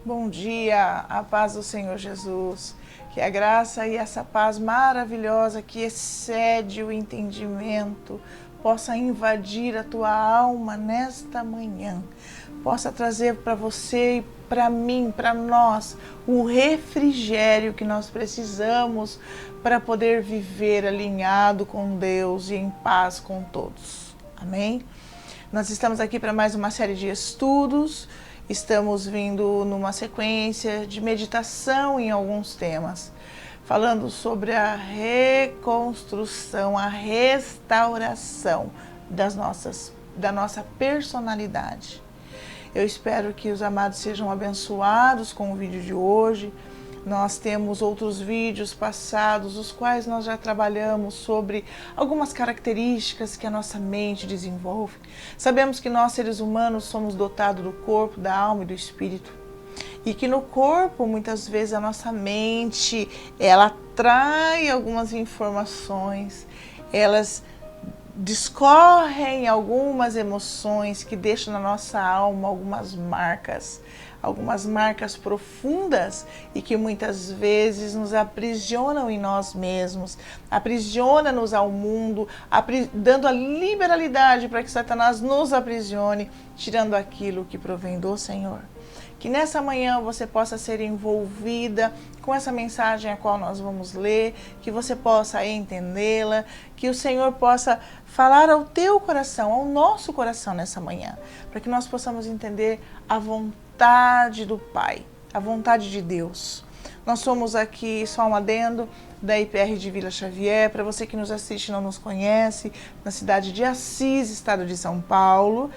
Bom dia, a paz do Senhor Jesus, que a graça e essa paz maravilhosa que excede o entendimento possa invadir a tua alma nesta manhã, possa trazer para você e para mim, para nós, o refrigério que nós precisamos para poder viver alinhado com Deus e em paz com todos. Amém? Nós estamos aqui para mais uma série de estudos. Estamos vindo numa sequência de meditação em alguns temas, falando sobre a reconstrução, a restauração da nossa personalidade. Eu espero que os amados sejam abençoados com o vídeo de hoje. Nós temos outros vídeos passados, os quais nós já trabalhamos sobre algumas características que a nossa mente desenvolve. Sabemos que nós, seres humanos, somos dotados do corpo, da alma e do espírito. E que no corpo, muitas vezes, a nossa mente, ela trai algumas informações, elas discorrem algumas emoções que deixam na nossa alma algumas marcas profundas e que muitas vezes nos aprisionam em nós mesmos, aprisiona-nos ao mundo, dando a liberalidade para que Satanás nos aprisione, tirando aquilo que provém do Senhor. Que nessa manhã você possa ser envolvida com essa mensagem a qual nós vamos ler, que você possa entendê-la, que o Senhor possa falar ao teu coração, ao nosso coração nessa manhã, para que nós possamos entender a vontade do Pai, a vontade de Deus. Nós somos aqui, só um adendo, da IPR de Vila Xavier. Para você que nos assiste e não nos conhece, na cidade de Assis, estado de São Paulo.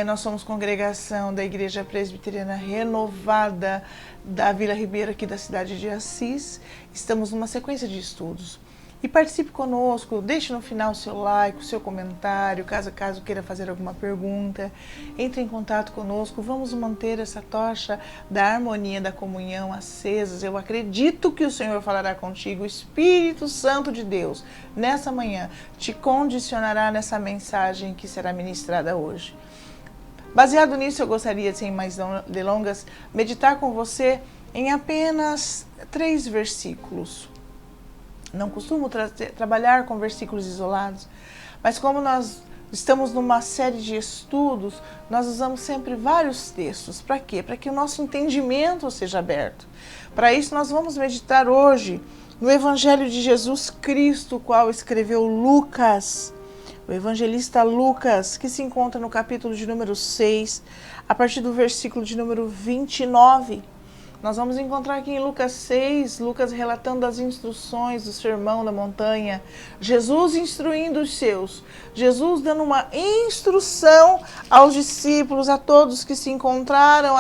Nós somos congregação da Igreja Presbiteriana Renovada da Vila Ribeira, aqui da cidade de Assis. Estamos numa sequência de estudos. E participe conosco, deixe no final o seu like, o seu comentário, caso queira fazer alguma pergunta. Entre em contato conosco, vamos manter essa tocha da harmonia, da comunhão acesas. Eu acredito que o Senhor falará contigo, o Espírito Santo de Deus, nessa manhã, te condicionará nessa mensagem que será ministrada hoje. Baseado nisso, eu gostaria, sem mais delongas, meditar com você em apenas 3 versículos. Não costumo trabalhar com versículos isolados, mas como nós estamos numa série de estudos, nós usamos sempre vários textos. Para quê? Para que o nosso entendimento seja aberto. Para isso, nós vamos meditar hoje no Evangelho de Jesus Cristo, o qual escreveu Lucas, o evangelista Lucas, que se encontra no capítulo de número 6, a partir do versículo de número 29. Nós vamos encontrar aqui em Lucas 6, Lucas relatando as instruções do Sermão da Montanha, Jesus instruindo os seus, Jesus dando uma instrução aos discípulos, a todos que se encontravam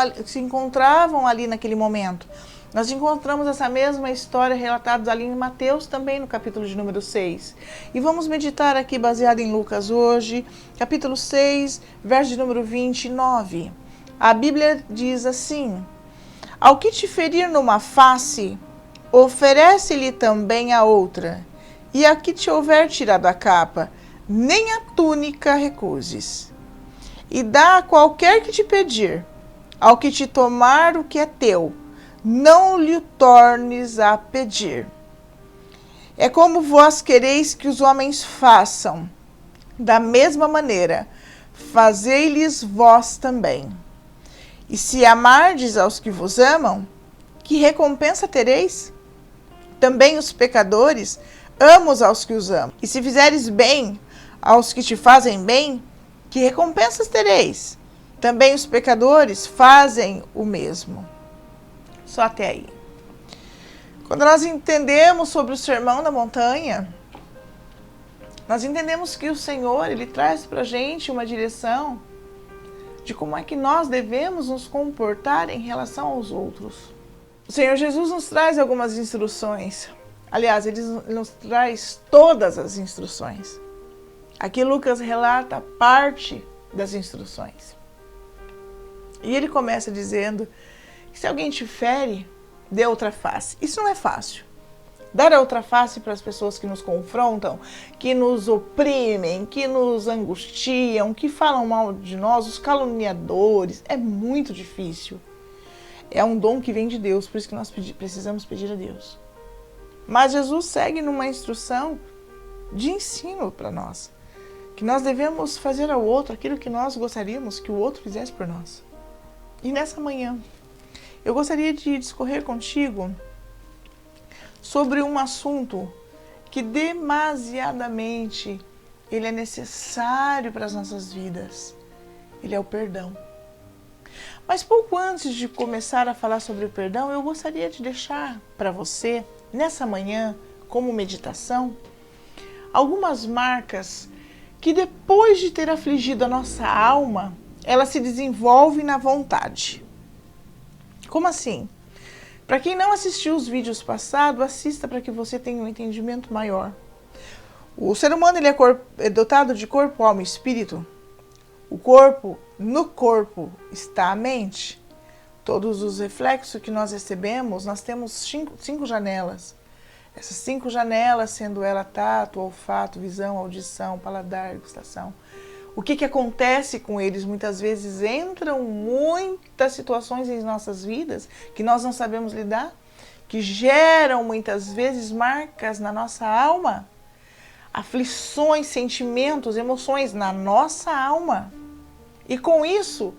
ali naquele momento. Nós encontramos essa mesma história relatada ali em Mateus, também no capítulo de número 6. E vamos meditar aqui baseado em Lucas hoje, capítulo 6, verso de número 29. A Bíblia diz assim: ao que te ferir numa face, oferece-lhe também a outra, e a que te houver tirado a capa, nem a túnica recuses. E dá a qualquer que te pedir, ao que te tomar o que é teu, não lhe tornes a pedir. É como vós quereis que os homens façam, da mesma maneira, fazei-lhes vós também. E se amardes aos que vos amam, que recompensa tereis? Também os pecadores amos aos que os amam. E se fizeres bem aos que te fazem bem, que recompensas tereis? Também os pecadores fazem o mesmo. Só até aí. Quando nós entendemos sobre o Sermão da Montanha, nós entendemos que o Senhor, Ele traz para a gente uma direção de como é que nós devemos nos comportar em relação aos outros. O Senhor Jesus nos traz algumas instruções. Aliás, Ele nos traz todas as instruções. Aqui Lucas relata parte das instruções. E ele começa dizendo que se alguém te fere, dê outra face. Isso não é fácil. Dar a outra face para as pessoas que nos confrontam, que nos oprimem, que nos angustiam, que falam mal de nós, os caluniadores, é muito difícil. É um dom que vem de Deus, por isso que nós precisamos pedir a Deus. Mas Jesus segue numa instrução de ensino para nós, que nós devemos fazer ao outro aquilo que nós gostaríamos que o outro fizesse por nós. E nessa manhã, eu gostaria de discorrer contigo sobre um assunto que demasiadamente ele é necessário para as nossas vidas. Ele é o perdão. Mas pouco antes de começar a falar sobre o perdão, eu gostaria de deixar para você, nessa manhã, como meditação, algumas marcas que depois de ter afligido a nossa alma, ela se desenvolve na vontade. Como assim? Para quem não assistiu os vídeos passados, assista para que você tenha um entendimento maior. O ser humano ele é dotado de corpo, alma e espírito. No corpo está a mente. Todos os reflexos que nós recebemos, nós temos cinco janelas. Essas 5 janelas, sendo ela tato, olfato, visão, audição, paladar, gustação. O que acontece com eles? Muitas vezes entram muitas situações em nossas vidas que nós não sabemos lidar, que geram muitas vezes marcas na nossa alma, aflições, sentimentos, emoções na nossa alma. E com isso,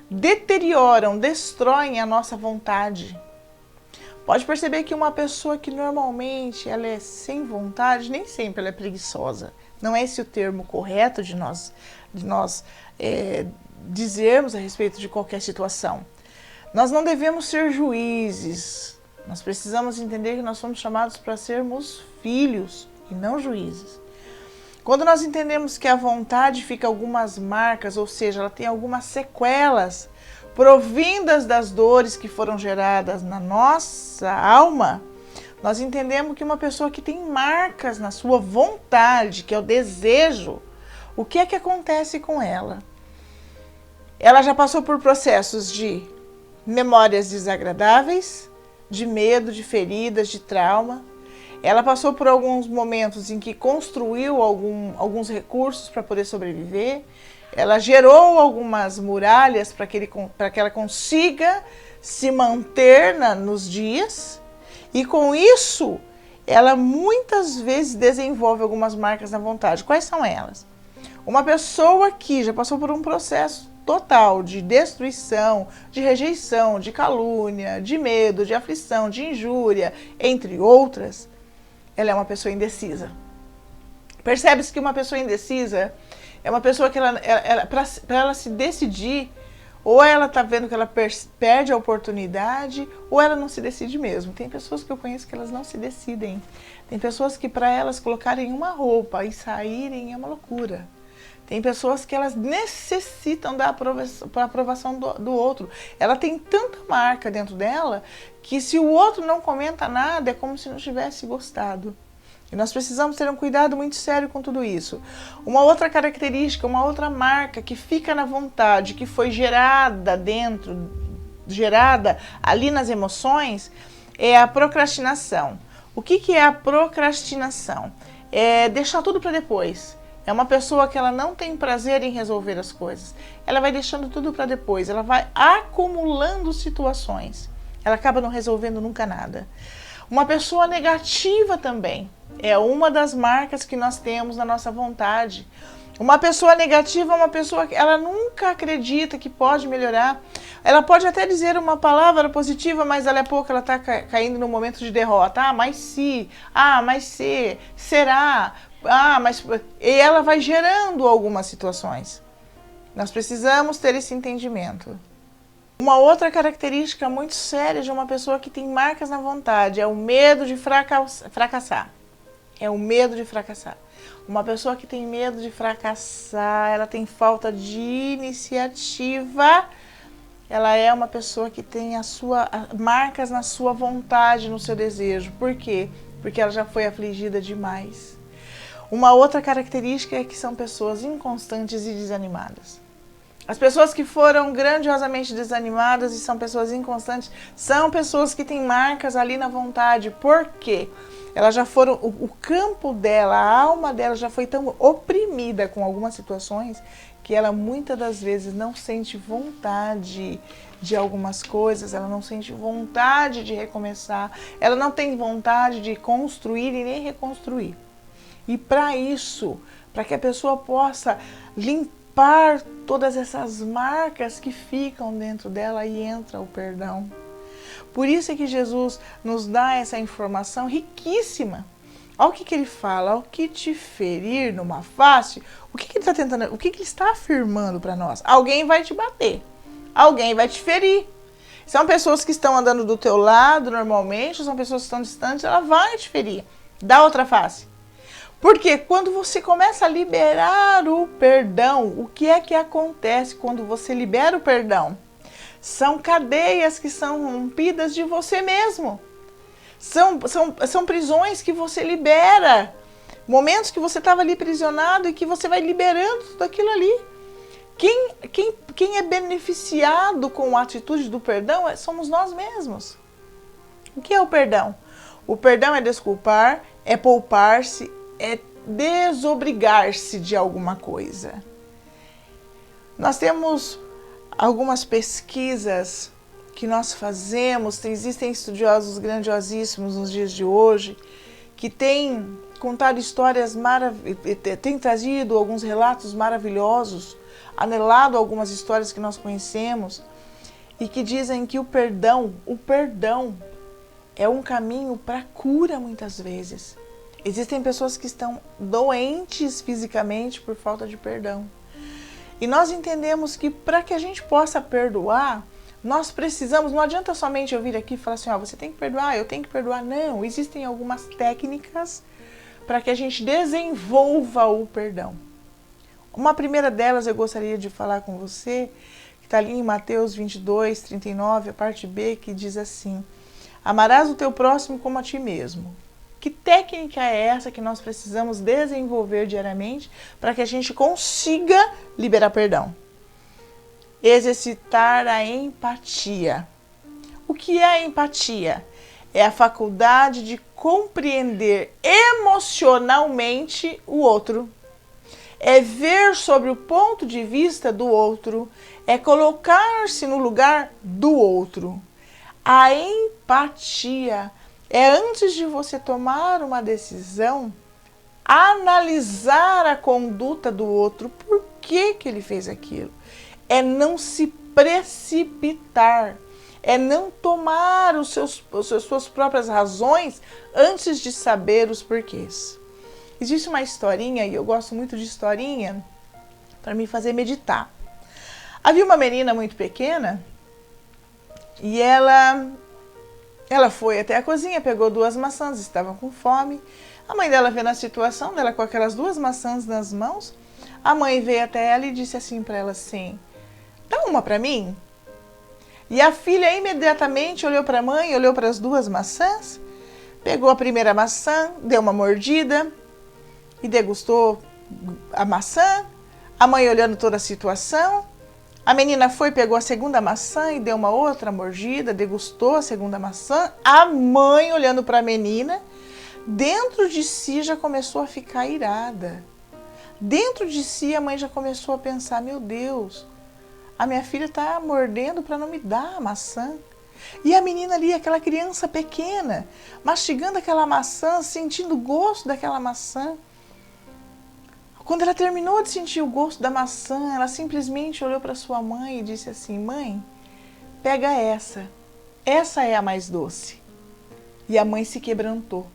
deterioram, destroem a nossa vontade. Pode perceber que uma pessoa que normalmente ela é sem vontade, nem sempre ela é preguiçosa. Não é esse o termo correto de nós dizermos a respeito de qualquer situação. Nós não devemos ser juízes. Nós precisamos entender que nós somos chamados para sermos filhos e não juízes. Quando nós entendemos que a vontade fica algumas marcas, ou seja, ela tem algumas sequelas, provindas das dores que foram geradas na nossa alma, nós entendemos que uma pessoa que tem marcas na sua vontade, que é o desejo, o que é que acontece com ela? Ela já passou por processos de memórias desagradáveis, de medo, de feridas, de trauma. Ela passou por alguns momentos em que construiu alguns recursos para poder sobreviver. Ela gerou algumas muralhas para que ela consiga se manter nos dias. E com isso, ela muitas vezes desenvolve algumas marcas na vontade. Quais são elas? Uma pessoa que já passou por um processo total de destruição, de rejeição, de calúnia, de medo, de aflição, de injúria, entre outras, ela é uma pessoa indecisa. Percebe-se que uma pessoa indecisa é uma pessoa que para ela se decidir, ou ela está vendo que ela perde a oportunidade, ou ela não se decide mesmo. Tem pessoas que eu conheço que elas não se decidem. Tem pessoas que para elas colocarem uma roupa e saírem é uma loucura. Tem pessoas que elas necessitam da aprovação do outro. Ela tem tanta marca dentro dela que se o outro não comenta nada, é como se não tivesse gostado. E nós precisamos ter um cuidado muito sério com tudo isso. Uma outra característica, uma outra marca que fica na vontade, que foi gerada ali nas emoções, é a procrastinação. O que é a procrastinação? É deixar tudo para depois. É uma pessoa que ela não tem prazer em resolver as coisas. Ela vai deixando tudo para depois. Ela vai acumulando situações. Ela acaba não resolvendo nunca nada. Uma pessoa negativa também é uma das marcas que nós temos na nossa vontade. Uma pessoa negativa é uma pessoa que ela nunca acredita que pode melhorar. Ela pode até dizer uma palavra positiva, mas ela é pouco, ela está caindo no momento de derrota. Ah, mas se, será, mas... E ela vai gerando algumas situações. Nós precisamos ter esse entendimento. Uma outra característica muito séria de uma pessoa que tem marcas na vontade é o medo de fracassar. É o medo de fracassar. Uma pessoa que tem medo de fracassar, ela tem falta de iniciativa, ela é uma pessoa que tem marcas na sua vontade, no seu desejo. Por quê? Porque ela já foi afligida demais. Uma outra característica é que são pessoas inconstantes e desanimadas. As pessoas que foram grandiosamente desanimadas e são pessoas inconstantes, são pessoas que têm marcas ali na vontade. Por quê? Elas já foram, o campo dela, a alma dela já foi tão oprimida com algumas situações que ela muitas das vezes não sente vontade de algumas coisas, ela não sente vontade de recomeçar, ela não tem vontade de construir e nem reconstruir. E para isso, para que a pessoa possa limpar todas essas marcas que ficam dentro dela, aí entra o perdão. Por isso é que Jesus nos dá essa informação riquíssima. Olha o que ele fala: ao que te ferir numa face, o que ele está tentando, o que ele está afirmando para nós? Alguém vai te bater, alguém vai te ferir. São pessoas que estão andando do teu lado normalmente, são pessoas que estão distantes, ela vai te ferir. Dá outra face. Porque quando você começa a liberar o perdão, o que é que acontece quando você libera o perdão? São cadeias que são rompidas de você mesmo. São prisões que você libera. Momentos que você estava ali aprisionado e que você vai liberando tudo aquilo ali. Quem é beneficiado com a atitude do perdão somos nós mesmos. O que é o perdão? O perdão é desculpar, é poupar-se, é desobrigar-se de alguma coisa. Nós temos algumas pesquisas que nós fazemos, existem estudiosos grandiosíssimos nos dias de hoje, que têm contado histórias têm trazido alguns relatos maravilhosos, anelado algumas histórias que nós conhecemos, e que dizem que o perdão é um caminho para a cura muitas vezes. Existem pessoas que estão doentes fisicamente por falta de perdão. E nós entendemos que para que a gente possa perdoar, nós precisamos, não adianta somente eu vir aqui e falar assim, você tem que perdoar, eu tenho que perdoar. Não, existem algumas técnicas para que a gente desenvolva o perdão. Uma primeira delas eu gostaria de falar com você, que está ali em Mateus 22, 39, a parte B, que diz assim: amarás o teu próximo como a ti mesmo. Que técnica é essa que nós precisamos desenvolver diariamente para que a gente consiga liberar perdão? Exercitar a empatia. O que é a empatia? É a faculdade de compreender emocionalmente o outro. É ver sobre o ponto de vista do outro. É colocar-se no lugar do outro. A empatia é, antes de você tomar uma decisão, analisar a conduta do outro. Por que ele fez aquilo? É não se precipitar. É não tomar as suas próprias razões antes de saber os porquês. Existe uma historinha, e eu gosto muito de historinha, para me fazer meditar. Havia uma menina muito pequena e ela foi até a cozinha, pegou 2 maçãs, estava com fome. A mãe dela vendo a situação dela com aquelas 2 maçãs nas mãos, a mãe veio até ela e disse assim para ela assim: dá uma para mim? E a filha imediatamente olhou para a mãe, olhou para as 2 maçãs, pegou a primeira maçã, deu uma mordida e degustou a maçã. A mãe olhando toda a situação. A menina foi, pegou a segunda maçã e deu uma outra mordida, degustou a segunda maçã. A mãe, olhando para a menina, dentro de si já começou a ficar irada. Dentro de si a mãe já começou a pensar: meu Deus, a minha filha está mordendo para não me dar a maçã. E a menina ali, aquela criança pequena, mastigando aquela maçã, sentindo o gosto daquela maçã. Quando ela terminou de sentir o gosto da maçã, ela simplesmente olhou para sua mãe e disse assim: mãe, pega essa. Essa é a mais doce. E a mãe se quebrantou,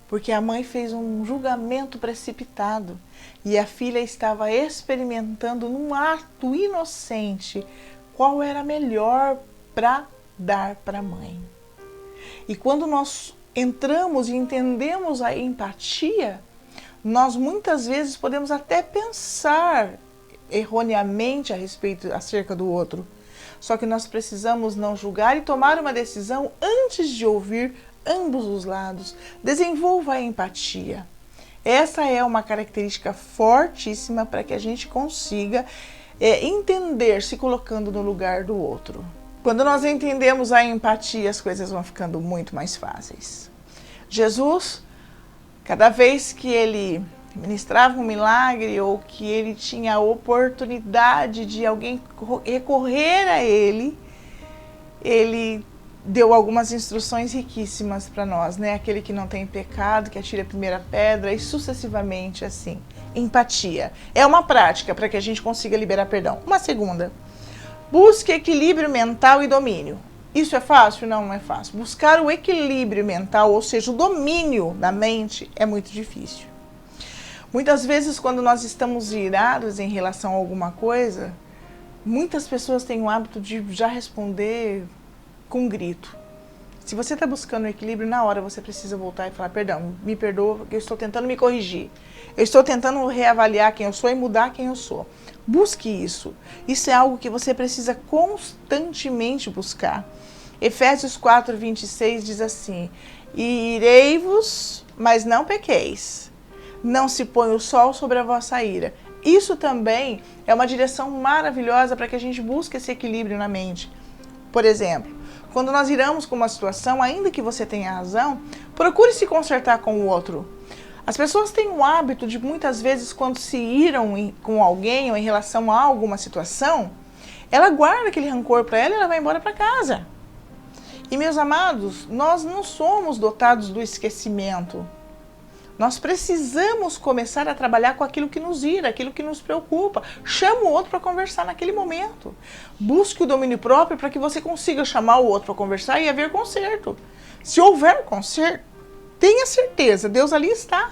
porque a mãe fez um julgamento precipitado e a filha estava experimentando num ato inocente qual era melhor para dar para a mãe. E quando nós entramos e entendemos a empatia, nós muitas vezes podemos até pensar erroneamente acerca do outro. Só que nós precisamos não julgar e tomar uma decisão antes de ouvir ambos os lados. Desenvolva a empatia. Essa é uma característica fortíssima para que a gente consiga entender se colocando no lugar do outro. Quando nós entendemos a empatia, as coisas vão ficando muito mais fáceis. Jesus, cada vez que ele ministrava um milagre ou que ele tinha a oportunidade de alguém recorrer a ele, ele deu algumas instruções riquíssimas para nós, né? Aquele que não tem pecado, que atire a primeira pedra, e sucessivamente assim. Empatia. É uma prática para que a gente consiga liberar perdão. Uma segunda. Busque equilíbrio mental e domínio. Isso é fácil? Não, não é fácil. Buscar o equilíbrio mental, ou seja, o domínio da mente, é muito difícil. Muitas vezes, quando nós estamos irados em relação a alguma coisa, muitas pessoas têm o hábito de já responder com um grito. Se você está buscando o equilíbrio, na hora você precisa voltar e falar, perdão, me perdoa, porque eu estou tentando me corrigir. Eu estou tentando reavaliar quem eu sou e mudar quem eu sou. Busque isso. Isso é algo que você precisa constantemente buscar. Efésios 4:26 diz assim, e irei-vos, mas não pequeis. Não se põe o sol sobre a vossa ira. Isso também é uma direção maravilhosa para que a gente busque esse equilíbrio na mente. Por exemplo, quando nós iramos com uma situação, ainda que você tenha razão, procure se consertar com o outro. As pessoas têm o hábito de, muitas vezes, quando se iram com alguém ou em relação a alguma situação, ela guarda aquele rancor para ela e ela vai embora para casa. E, meus amados, nós não somos dotados do esquecimento. Nós precisamos começar a trabalhar com aquilo que nos ira, aquilo que nos preocupa. Chama o outro para conversar naquele momento. Busque o domínio próprio para que você consiga chamar o outro para conversar e haver conserto. Se houver conserto, tenha certeza, Deus ali está.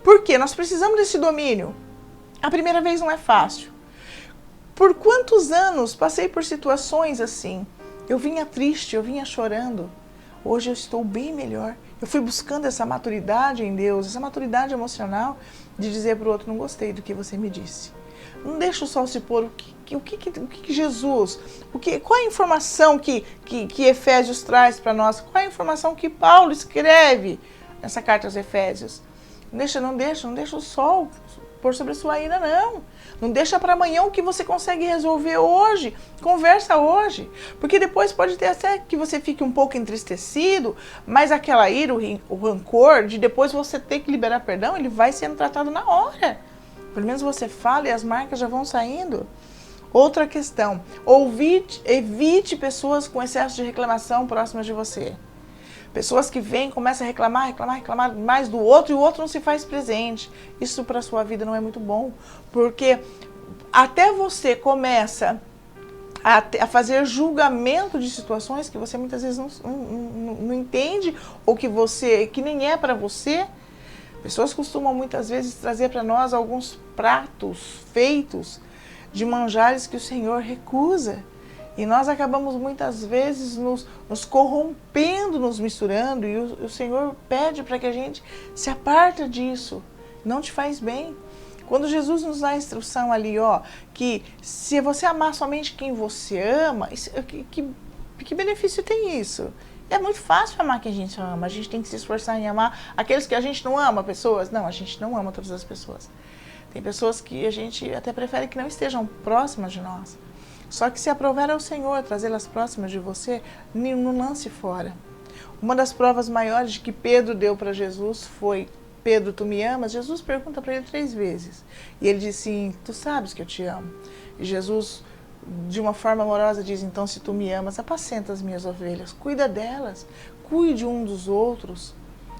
Por quê? Nós precisamos desse domínio. A primeira vez não é fácil. Por quantos anos passei por situações assim? Eu vinha triste, eu vinha chorando. Hoje eu estou bem melhor. Eu fui buscando essa maturidade em Deus, essa maturidade emocional de dizer para o outro, não gostei do que você me disse. Não deixa o sol se pôr. O que Jesus, qual a informação que Efésios traz para nós? Qual a informação que Paulo escreve nessa carta aos Efésios? Não deixa o sol pôr sobre a sua ira, não. Não deixa para amanhã o que você consegue resolver hoje. Conversa hoje. Porque depois pode ter até que você fique um pouco entristecido, mas aquela ira, o rancor, de depois você ter que liberar perdão, ele vai sendo tratado na hora. Pelo menos você fala e as marcas já vão saindo. Outra questão. Evite pessoas com excesso de reclamação próximas de você. Pessoas que vêm, começam a reclamar mais do outro e o outro não se faz presente. Isso para a sua vida não é muito bom, porque até você começa a fazer julgamento de situações que você muitas vezes não entende ou que nem é para você. Pessoas costumam muitas vezes trazer para nós alguns pratos feitos de manjares que o Senhor recusa. E nós acabamos muitas vezes nos corrompendo, nos misturando, e o Senhor pede para que a gente se aparta disso. Não te faz bem. Quando Jesus nos dá a instrução ali, que se você amar somente quem você ama, que benefício tem isso? É muito fácil amar quem a gente ama. A gente tem que se esforçar em amar aqueles que a gente não ama, pessoas. Não, a gente não ama todas as pessoas. Tem pessoas que a gente até prefere que não estejam próximas de nós. Só que se aprover ao Senhor trazê-las próximas de você, não lance fora. Uma das provas maiores de que Pedro deu para Jesus foi, Pedro, tu me amas? Jesus pergunta para ele 3 vezes. E ele diz sim, tu sabes que eu te amo. E Jesus, de uma forma amorosa, diz, então se tu me amas, apacenta as minhas ovelhas, cuida delas, cuide um dos outros.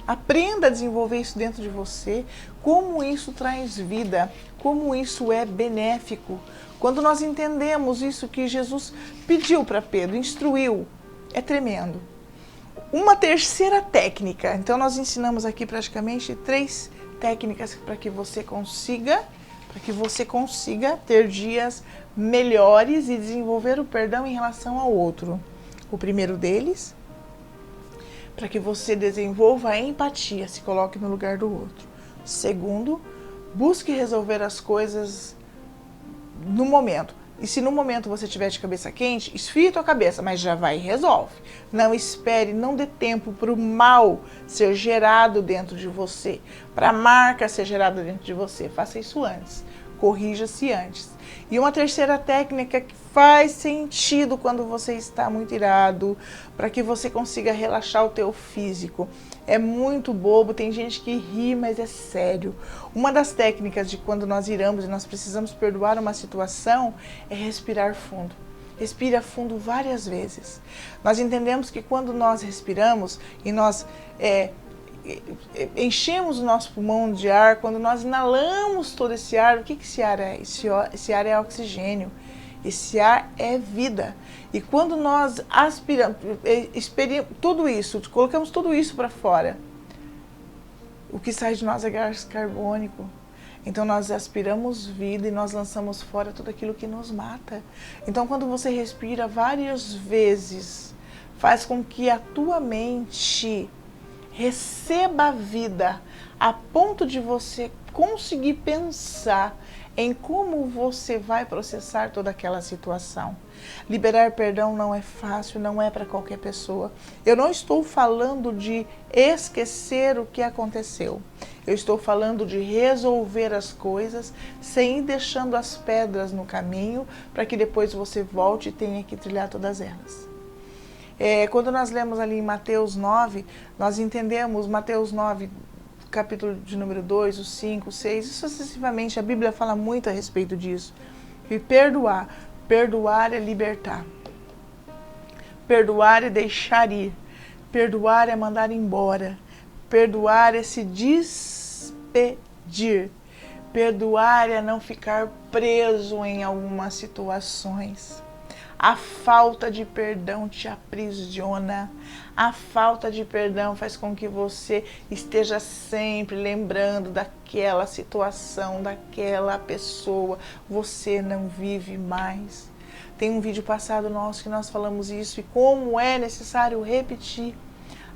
Aprenda a desenvolver isso dentro de você, como isso traz vida, como isso é benéfico. Quando nós entendemos isso que Jesus pediu para Pedro, instruiu, é tremendo. Uma terceira técnica, então nós ensinamos aqui praticamente 3 técnicas para que você consiga ter dias melhores e desenvolver o perdão em relação ao outro. O primeiro deles, para que você desenvolva a empatia, se coloque no lugar do outro. Segundo, busque resolver as coisas no momento. E se no momento você tiver de cabeça quente, esfria a tua cabeça, mas já vai e resolve. Não espere, não dê tempo para o mal ser gerado dentro de você, para a marca ser gerada dentro de você. Faça isso antes. Corrija-se antes. E uma terceira técnica que faz sentido quando você está muito irado, para que você consiga relaxar o teu físico. É muito bobo, tem gente que ri, mas é sério. Uma das técnicas de quando nós iramos e nós precisamos perdoar uma situação é respirar fundo. Respira fundo várias vezes. Nós entendemos que quando nós respiramos e nós enchemos o nosso pulmão de ar, quando nós inalamos todo esse ar, o que esse ar é? Esse ar é oxigênio. Esse ar é vida. E quando nós aspiramos, tudo isso, colocamos tudo isso para fora, o que sai de nós é gás carbônico. Então nós aspiramos vida e nós lançamos fora tudo aquilo que nos mata. Então quando você respira várias vezes, faz com que a tua mente receba a vida a ponto de você conseguir pensar em como você vai processar toda aquela situação. Liberar perdão não é fácil, não é para qualquer pessoa. Eu não estou falando de esquecer o que aconteceu. Eu estou falando de resolver as coisas sem ir deixando as pedras no caminho para que depois você volte e tenha que trilhar todas elas. Quando nós lemos ali em Mateus 9, nós entendemos Mateus 9, capítulo de número 2, o 5, o 6, e sucessivamente, a Bíblia fala muito a respeito disso. E perdoar é libertar. Perdoar é deixar ir. Perdoar é mandar embora. Perdoar é se despedir. Perdoar é não ficar preso em algumas situações. A falta de perdão te aprisiona. A falta de perdão faz com que você esteja sempre lembrando daquela situação, daquela pessoa. Você não vive mais. Tem um vídeo passado nosso que nós falamos isso e como é necessário repetir.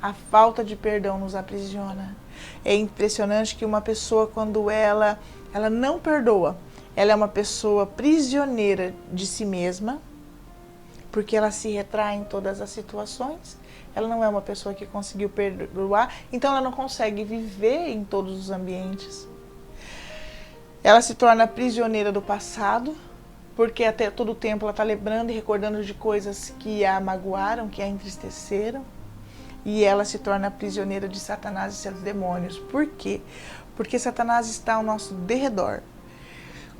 A falta de perdão nos aprisiona. É impressionante que uma pessoa, quando ela não perdoa, ela é uma pessoa prisioneira de si mesma, porque ela se retrai em todas as situações. Ela não é uma pessoa que conseguiu perdoar, então ela não consegue viver em todos os ambientes. Ela se torna prisioneira do passado, porque até todo o tempo ela está lembrando e recordando de coisas que a magoaram, que a entristeceram. E ela se torna prisioneira de Satanás e seus demônios. Por quê? Porque Satanás está ao nosso derredor.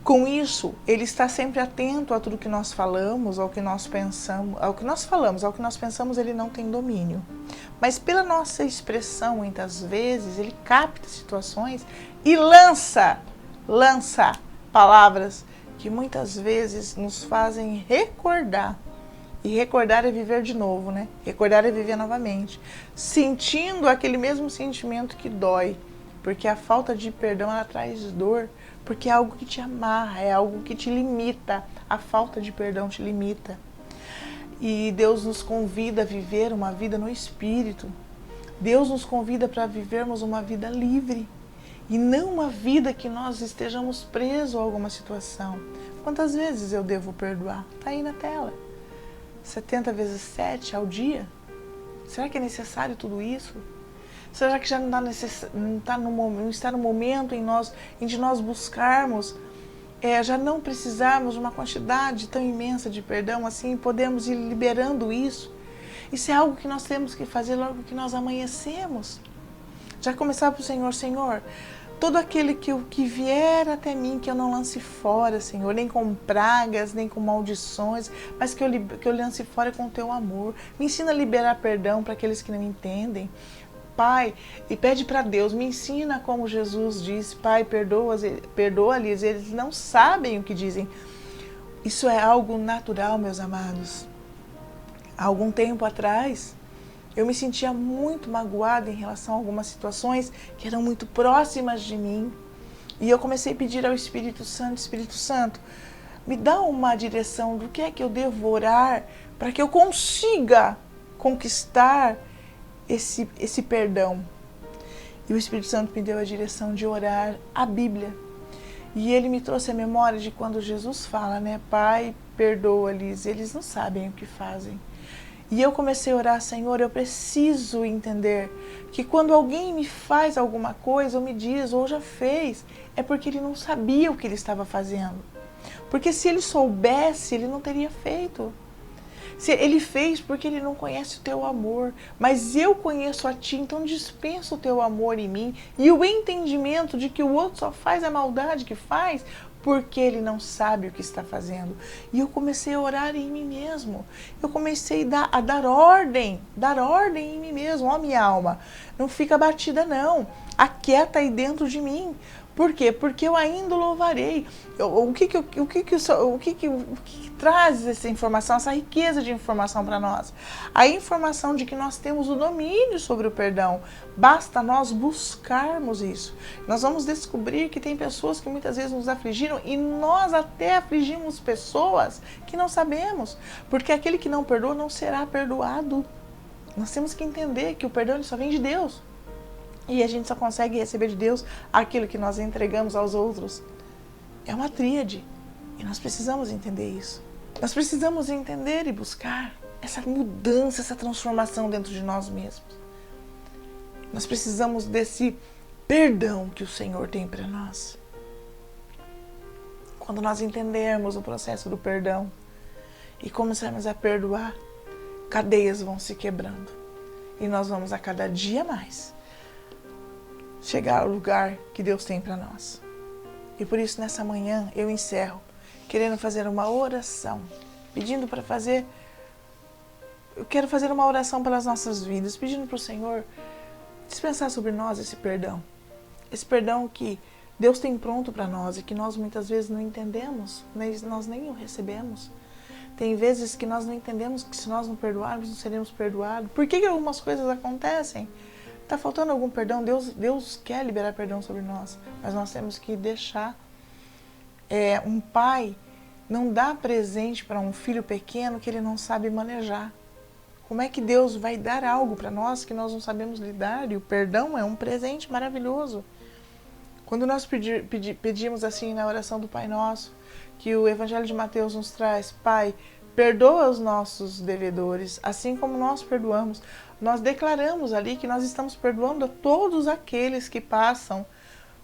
Com isso, ele está sempre atento a tudo que nós falamos, ao que nós pensamos, ao que nós falamos, ao que nós pensamos, ele não tem domínio. Mas pela nossa expressão, muitas vezes, ele capta situações e lança palavras que muitas vezes nos fazem recordar. E recordar é viver de novo, né? Recordar é viver novamente, sentindo aquele mesmo sentimento que dói, porque a falta de perdão, ela traz dor. Porque é algo que te amarra, é algo que te limita. A falta de perdão te limita. E Deus nos convida a viver uma vida no Espírito. Deus nos convida para vivermos uma vida livre. E não uma vida que nós estejamos presos a alguma situação. Quantas vezes eu devo perdoar? Está aí na tela. 70 vezes 7 ao dia? Será que é necessário tudo isso? Será que já não está no momento em de nós buscarmos, já não precisarmos de uma quantidade tão imensa de perdão, assim, podemos ir liberando isso? Isso é algo que nós temos que fazer logo que nós amanhecemos. Já começar para o Senhor, Senhor, todo aquele que vier até mim, que eu não lance fora, Senhor, nem com pragas, nem com maldições, mas que eu lance fora com o teu amor. Me ensina a liberar perdão para aqueles que não entendem. Pai, e pede para Deus, me ensina como Jesus disse, Pai, perdoa-lhes, eles não sabem o que dizem. Isso é algo natural, meus amados. Há algum tempo atrás, eu me sentia muito magoada em relação a algumas situações que eram muito próximas de mim. E eu comecei a pedir ao Espírito Santo, me dá uma direção do que é que eu devo orar para que eu consiga conquistar esse perdão. E o Espírito Santo me deu a direção de orar a Bíblia. E ele me trouxe a memória de quando Jesus fala, né? Pai, perdoa-lhes, eles não sabem o que fazem. E eu comecei a orar, Senhor, eu preciso entender que quando alguém me faz alguma coisa, ou me diz, ou já fez, é porque ele não sabia o que ele estava fazendo. Porque se ele soubesse, ele não teria feito. Se ele fez porque ele não conhece o teu amor, mas eu conheço a ti, então dispensa o teu amor em mim e o entendimento de que o outro só faz a maldade que faz porque ele não sabe o que está fazendo. E eu comecei a orar em mim mesmo. Eu comecei a dar ordem em mim mesmo. Ó, minha alma, não fica abatida não. Aquieta aí dentro de mim. Por quê? Porque eu ainda louvarei. O que traz essa informação, essa riqueza de informação para nós? A informação de que nós temos o domínio sobre o perdão. Basta nós buscarmos isso. Nós vamos descobrir que tem pessoas que muitas vezes nos afligiram e nós até afligimos pessoas que não sabemos. Porque aquele que não perdoa não será perdoado. Nós temos que entender que o perdão ele só vem de Deus. E a gente só consegue receber de Deus aquilo que nós entregamos aos outros. É uma tríade. E nós precisamos entender isso. Nós precisamos entender e buscar essa mudança, essa transformação dentro de nós mesmos. Nós precisamos desse perdão que o Senhor tem para nós. Quando nós entendermos o processo do perdão e começarmos a perdoar, cadeias vão se quebrando. E nós vamos a cada dia mais chegar ao lugar que Deus tem para nós. E por isso nessa manhã eu encerro querendo fazer uma oração, pedindo para fazer, eu quero fazer uma oração pelas nossas vidas, pedindo para o Senhor dispensar sobre nós esse perdão que Deus tem pronto para nós e que nós muitas vezes não entendemos, nós nem o recebemos. Tem vezes que nós não entendemos que se nós não perdoarmos, não seremos perdoados. Por que algumas coisas acontecem? Está faltando algum perdão? Deus quer liberar perdão sobre nós, mas nós temos que deixar. Um pai não dá presente para um filho pequeno que ele não sabe manejar. Como é que Deus vai dar algo para nós que nós não sabemos lidar? E o perdão é um presente maravilhoso. Quando nós pedimos assim na oração do Pai Nosso, que o Evangelho de Mateus nos traz, Pai, perdoa os nossos devedores, assim como nós perdoamos. Nós declaramos ali que nós estamos perdoando a todos aqueles que passam,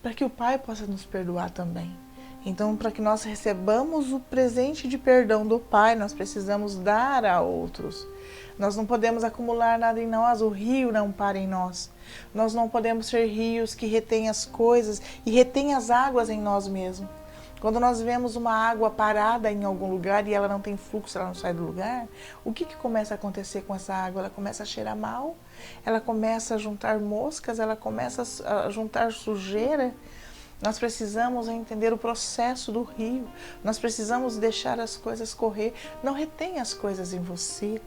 para que o Pai possa nos perdoar também. Então, para que nós recebamos o presente de perdão do Pai, nós precisamos dar a outros. Nós não podemos acumular nada em nós, o rio não para em nós. Nós não podemos ser rios que retêm as coisas e retêm as águas em nós mesmos. Quando nós vemos uma água parada em algum lugar e ela não tem fluxo, ela não sai do lugar, o que começa a acontecer com essa água? Ela começa a cheirar mal, ela começa a juntar moscas, ela começa a juntar sujeira. Nós precisamos entender o processo do rio, nós precisamos deixar as coisas correr. Não retenha as coisas em você.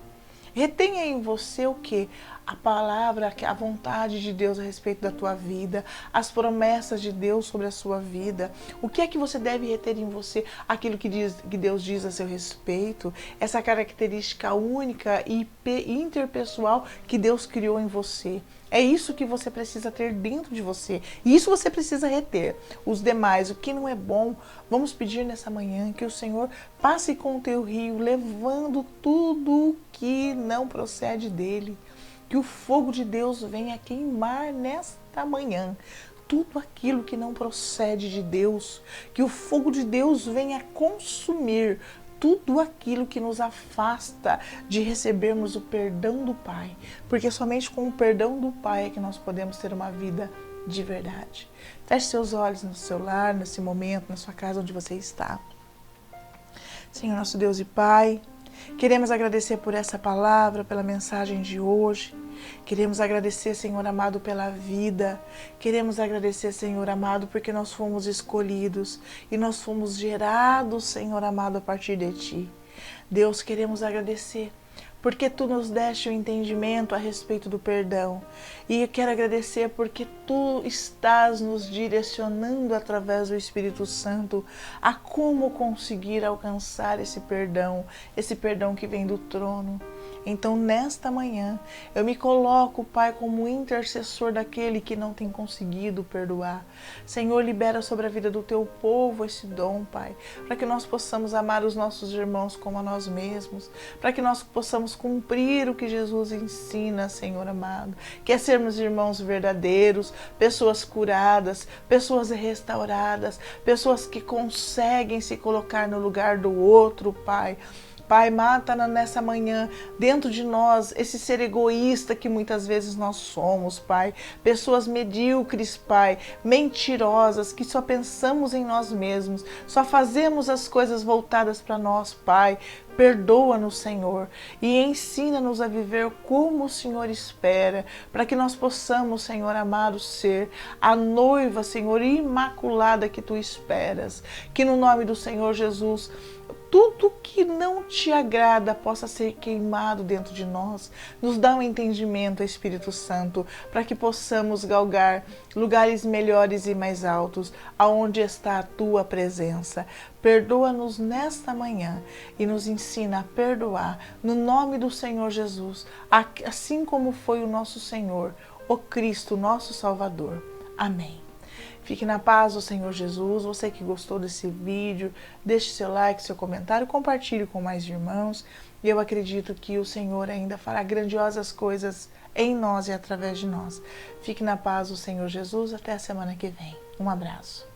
Retenha em você o quê? A palavra, a vontade de Deus a respeito da tua vida, as promessas de Deus sobre a sua vida. O que é que você deve reter em você? Aquilo que Deus diz a seu respeito, essa característica única e interpessoal que Deus criou em você. É isso que você precisa ter dentro de você. E isso você precisa reter. Os demais, o que não é bom, vamos pedir nessa manhã que o Senhor passe com o teu rio, levando tudo o que não procede dele. Que o fogo de Deus venha queimar nesta manhã tudo aquilo que não procede de Deus. Que o fogo de Deus venha consumir tudo aquilo que nos afasta de recebermos o perdão do Pai. Porque somente com o perdão do Pai é que nós podemos ter uma vida de verdade. Feche seus olhos no seu lar, nesse momento, na sua casa onde você está. Senhor, nosso Deus e Pai, queremos agradecer por essa palavra, pela mensagem de hoje. Queremos agradecer, Senhor amado, pela vida. Queremos agradecer, Senhor amado, porque nós fomos escolhidos e nós fomos gerados, Senhor amado, a partir de Ti. Deus, queremos agradecer porque Tu nos deste o entendimento a respeito do perdão. E eu quero agradecer porque Tu estás nos direcionando através do Espírito Santo a como conseguir alcançar esse perdão que vem do trono. Então, nesta manhã, eu me coloco, Pai, como intercessor daquele que não tem conseguido perdoar. Senhor, libera sobre a vida do Teu povo esse dom, Pai, para que nós possamos amar os nossos irmãos como a nós mesmos, para que nós possamos cumprir o que Jesus ensina, Senhor amado, que é sermos irmãos verdadeiros, pessoas curadas, pessoas restauradas, pessoas que conseguem se colocar no lugar do outro, Pai. Pai, mata nessa manhã dentro de nós esse ser egoísta que muitas vezes nós somos, Pai. Pessoas medíocres, Pai, mentirosas, que só pensamos em nós mesmos, só fazemos as coisas voltadas para nós, Pai. Perdoa-nos, Senhor, e ensina-nos a viver como o Senhor espera, para que nós possamos, Senhor amado, ser a noiva, Senhor, imaculada que Tu esperas. Que no nome do Senhor Jesus, tudo que não Te agrada possa ser queimado dentro de nós. Nos dá um entendimento, Espírito Santo, para que possamos galgar lugares melhores e mais altos, aonde está a Tua presença. Perdoa-nos nesta manhã e nos ensina a perdoar, no nome do Senhor Jesus, assim como foi o nosso Senhor, o Cristo, nosso Salvador. Amém. Fique na paz do Senhor Jesus. Você que gostou desse vídeo, deixe seu like, seu comentário, compartilhe com mais irmãos. E eu acredito que o Senhor ainda fará grandiosas coisas em nós e através de nós. Fique na paz do Senhor Jesus. Até a semana que vem. Um abraço.